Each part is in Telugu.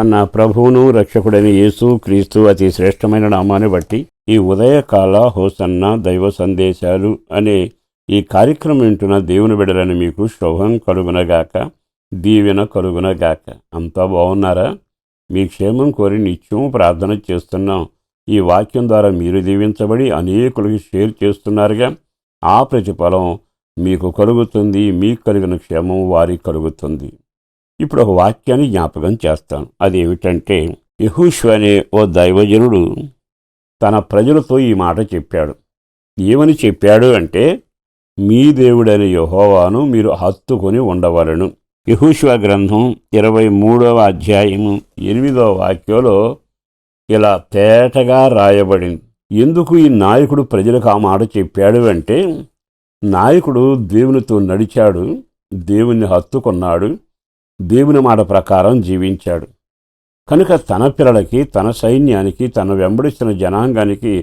మన ప్రభువును రక్షకుడైన యేసు క్రీస్తు అతి శ్రేష్టమైన నామాన్ని బట్టి ఈ ఉదయకాల హోసన్న దైవ సందేశాలు అనే ఈ కార్యక్రమం వింటున్న దేవుని బిడ్డలని మీకు శుభం కలుగునగాక, దీవెన కలుగునగాక. అంతా బాగున్నారా? మీ క్షేమం కోరి నిత్యం ప్రార్థన చేస్తున్నాం. ఈ వాక్యం ద్వారా మీరు దీవించబడి అనేకులకి షేర్ చేస్తున్నారుగా, ఆ ప్రతిఫలం మీకు కలుగుతుంది. మీకు కలిగిన క్షేమం వారికి కలుగుతుంది. ఇప్పుడు ఒక వాక్యాన్ని జ్ఞాపకం చేస్తాను. అదేమిటంటే, యెహోషువ అనే ఓ దైవజనుడు తన ప్రజలతో ఈ మాట చెప్పాడు. ఏమని చెప్పాడు అంటే, మీ దేవుడైన యెహోవాను మీరు హత్తుకొని ఉండవలను. యెహోషువ గ్రంథం 23వ అధ్యాయము 8వ వాక్యంలో ఇలా తేటగా రాయబడింది. ఎందుకు ఈ నాయకుడు ప్రజలకు ఆ మాట చెప్పాడు అంటే, నాయకుడు దేవునితో నడిచాడు, దేవుణ్ణి హత్తుకున్నాడు, దేవుని మాట ప్రకారం జీవించాడు. కనుక తన పిల్లలకి, తన సైన్యానికి, తన వెంబడిస్తున్న జనాంగానికి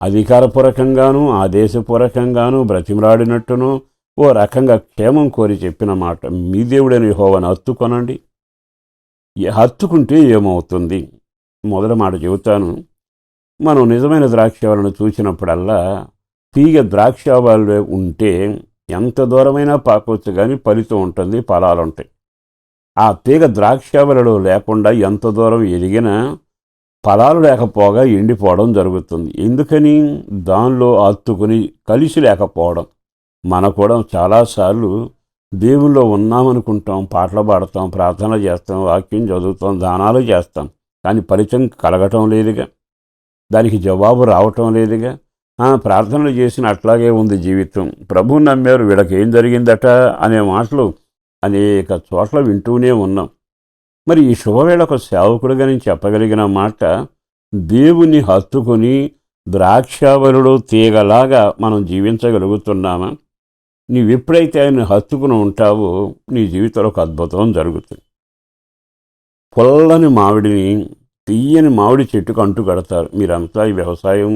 అధికారపూర్వకంగానూ ఆదేశపూర్వకంగానూ బ్రతిమలాడినట్టును ఓ రకంగా క్షేమం కోరి చెప్పిన మాట, మీ దేవుడైన యెహోవాను హత్తుకొనండి. హత్తుకుంటే ఏమవుతుంది? మొదటి మాట చెబుతాను. మనం నిజమైన ద్రాక్షావళిని చూసినప్పుడల్లా తీగ ద్రాక్షావళిలో ఉంటే ఎంత దూరమైనా పాకొచ్చు, కానీ ఫలితం ఉంటుంది, ఫలాలుంటాయి. ఆ తీగ ద్రాక్షావళిలో లేకుండా ఎంత దూరం ఎదిగినా ఫలాలు లేకపోగా ఎండిపోవడం జరుగుతుంది. ఎందుకని? దానిలో హత్తుకుని కలిసి లేకపోవడం. మనం కూడా చాలాసార్లు దేవుల్లో ఉన్నామనుకుంటాం, పాటలు పాడతాం, ప్రార్థన చేస్తాం, వాక్యం చదువుతాం, దానాలు చేస్తాం, కానీ ఫలితం కలగటం లేదుగా, దానికి జవాబు రావటం లేదుగా. ప్రార్థనలు చేసిన అట్లాగే ఉంది జీవితం. ప్రభువుని నమ్మారు, వీళ్ళకి ఏం జరిగిందట అనే మాటలు అనేక చోట్ల వింటూనే ఉన్నాం. మరి ఈ శుభవేళ ఒక సేవకుడుగా నేను చెప్పగలిగిన మాట, దేవుణ్ణి హత్తుకొని ద్రాక్షావళిలో తీగలాగా మనం జీవించగలుగుతున్నామా? నీవెప్పుడైతే ఆయన హత్తుకుని ఉంటావో నీ జీవితంలో ఒక అద్భుతం జరుగుతుంది. పొల్లని మామిడిని తీయని మామిడి చెట్టుకు అంటు కడతారు. మీరంతా ఈ వ్యవసాయం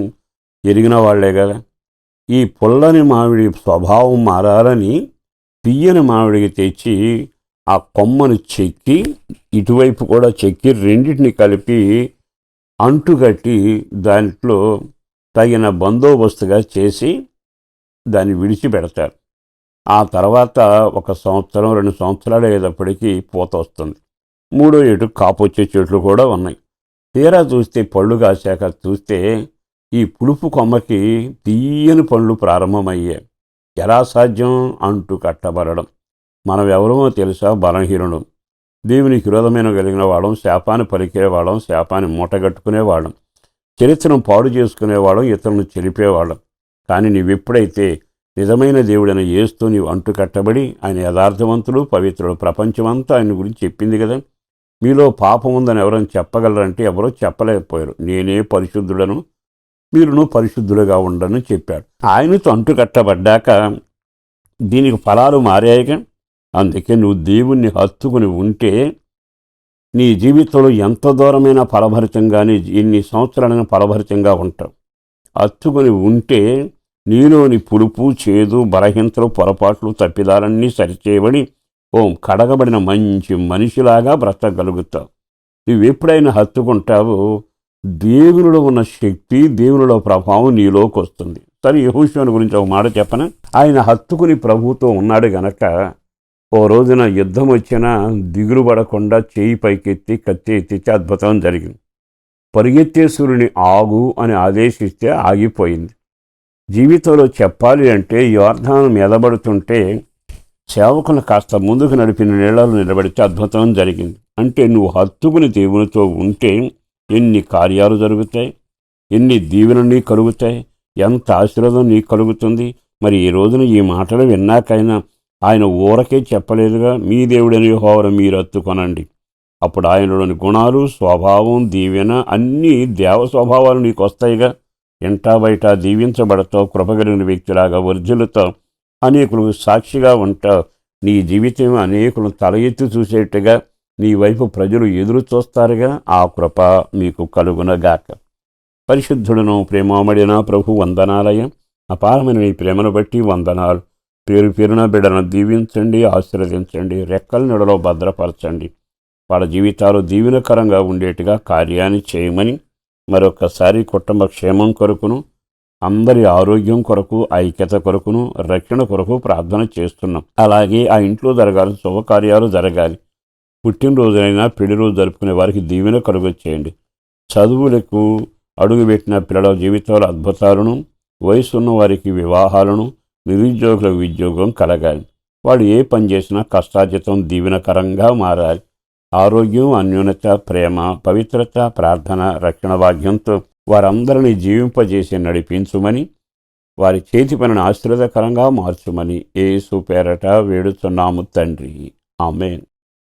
ఎరిగిన వాళ్లే కదా. ఈ పొల్లని మామిడి స్వభావం మారాలని తీయని మామిడికి తెచ్చి ఆ కొమ్మను చెక్కి, ఇటువైపు కూడా చెక్కి, రెండింటిని కలిపి అంటుకట్టి దాంట్లో తగిన బందోబస్తుగా చేసి దాన్ని విడిచిపెడతారు. ఆ తర్వాత 1 సంవత్సరం 2 సంవత్సరాలు అయ్యేటప్పటికీ పూత వస్తుంది. 3వ ఏటు కాపు వచ్చే చెట్లు కూడా ఉన్నాయి. తీరా చూస్తే, పళ్ళు కాశాక చూస్తే ఈ పులుపు కొమ్మకి తీయని పండ్లు ప్రారంభమయ్యాయి. ఎలా సాధ్యం? అంటు కట్టబడడం. మనం ఎవరమో తెలుసా? బలహీనుడు, దేవునికి విరోధమైన కలిగిన వాళ్ళం, శాపాన్ని పలికేవాళ్ళం, శాపాన్ని మూటగట్టుకునేవాళ్ళం, చరిత్రను పాడు చేసుకునేవాళ్ళం, ఇతరులను చెరిపేవాళ్ళం. కానీ నీవెప్పుడైతే నిజమైన దేవుడైన యేసుతో నీవు అంటు కట్టబడి, ఆయన యథార్థవంతుడు, పవిత్రుడు, ప్రపంచమంతా ఆయన గురించి చెప్పింది కదా. మీలో పాపం ఉందని ఎవరైనా చెప్పగలరంటే ఎవరో చెప్పలేకపోయారు. నేనే పరిశుద్ధుడను, మీరును పరిశుద్ధులుగా ఉండని చెప్పాడు. ఆయనతో అంటు కట్టబడ్డాక దీనికి ఫలాలు మారాయిగా. అందుకే నువ్వు దేవుణ్ణి హత్తుకుని ఉంటే నీ జీవితంలో ఎంత దూరమైన ఫలభరితంగానే, ఎన్ని సంవత్సరాలైనా ఫలభరితంగా ఉంటావు. హత్తుకుని ఉంటే నీలోని పులుపు, చేదు, బలహీనతలు, పొరపాట్లు, తప్పిదాలన్నీ సరిచేయబడి కడగబడిన మంచి మనిషిలాగా బ్రతకగలుగుతావు. నువ్వెప్పుడైనా హత్తుకుంటావో దేవునిలో ఉన్న శక్తి, దేవునిలో ప్రభావం నీలోకి వస్తుంది. సరే, యెహోషువ గురించి ఒక మాట చెప్పన. ఆయన హత్తుకుని ప్రభువుతో ఉన్నాడు గనక ఓ రోజున యుద్ధం వచ్చినా దిగులు పడకుండా చేయి పైకెత్తి కత్తి ఎత్తితే అద్భుతం జరిగింది. పరిగెత్తే సూర్యుని ఆగు అని ఆదేశిస్తే ఆగిపోయింది. జీవితంలో చెప్పాలి అంటే, యోర్దాను మెదబడుతుంటే సేవకులను కాస్త ముందుకు నడిపిన నీళ్ళలో నిలబడితే అద్భుతం జరిగింది. అంటే నువ్వు హత్తుకుని దేవునితో ఉంటే ఎన్ని కార్యాలు జరుగుతాయి, ఎన్ని దీవెనలు నీకు కలుగుతాయి, ఎంత ఆశీర్వాదం నీకు కలుగుతుంది. మరి ఈ రోజున ఈ మాటలు విన్నాకైనా ఆయన ఊరకే చెప్పలేదుగా, మీ దేవుడైన యెహోవాను మీరు హత్తుకొనండి. అప్పుడు ఆయనలోని గుణాలు, స్వభావం, దీవెన అన్నీ దేవ స్వభావాలు నీకు వస్తాయిగా. ఇంటా బయట దీవించబడతావు, కృపగలిగిన వ్యక్తిలాగా వర్ధిల్లుతావు, అనేకులకు సాక్షిగా ఉంటావు. నీ జీవితం అనేకులను తల ఎత్తి చూసేట్టుగా నీ వైపు ప్రజలు ఎదురు చూస్తారుగా. ఆ కృప మీకు కలుగునగాక. పరిశుద్ధుడును ప్రేమమడిన ప్రభు వందనాలయ. అపారమైన మీ ప్రేమను బట్టి వందనాలు. పేరు పేరున బిడ్డను దీవించండి, ఆశీర్వదించండి, రెక్కల నీడలో భద్రపరచండి. వాళ్ళ జీవితాలు దీవెనకరంగా ఉండేట్టుగా కార్యాన్ని చేయమని మరొకసారి కుటుంబ క్షేమం కొరకును, అందరి ఆరోగ్యం కొరకు, ఐక్యత కొరకును, రక్షణ కొరకు ప్రార్థన చేస్తున్నాం. అలాగే ఆ ఇంట్లో జరగాల్సిన శుభకార్యాలు జరగాలి. పుట్టినరోజునైనా పెళ్లి రోజు జరుపుకునే వారికి దీవెన కలుగ చేయండి. చదువులకు అడుగుపెట్టిన పిల్లల జీవితాల అద్భుతాలను, వయసున్న వారికి వివాహాలను, నిరుద్యోగులకు ఉద్యోగం కలగాలి. వాళ్ళు ఏ పని చేసినా కష్టార్జితం దీవెనకరంగా మారాలి. ఆరోగ్యం, అన్యోన్యత, ప్రేమ, పవిత్రత, ప్రార్థన, రక్షణ భాగ్యంతో వారందరినీ జీవింపజేసి నడిపించుమని, వారి చేతి పనిని ఆశీర్వాదకరంగా మార్చుమని యేసు పేరట వేడుచున్నాము తండ్రి. ఆమేన్.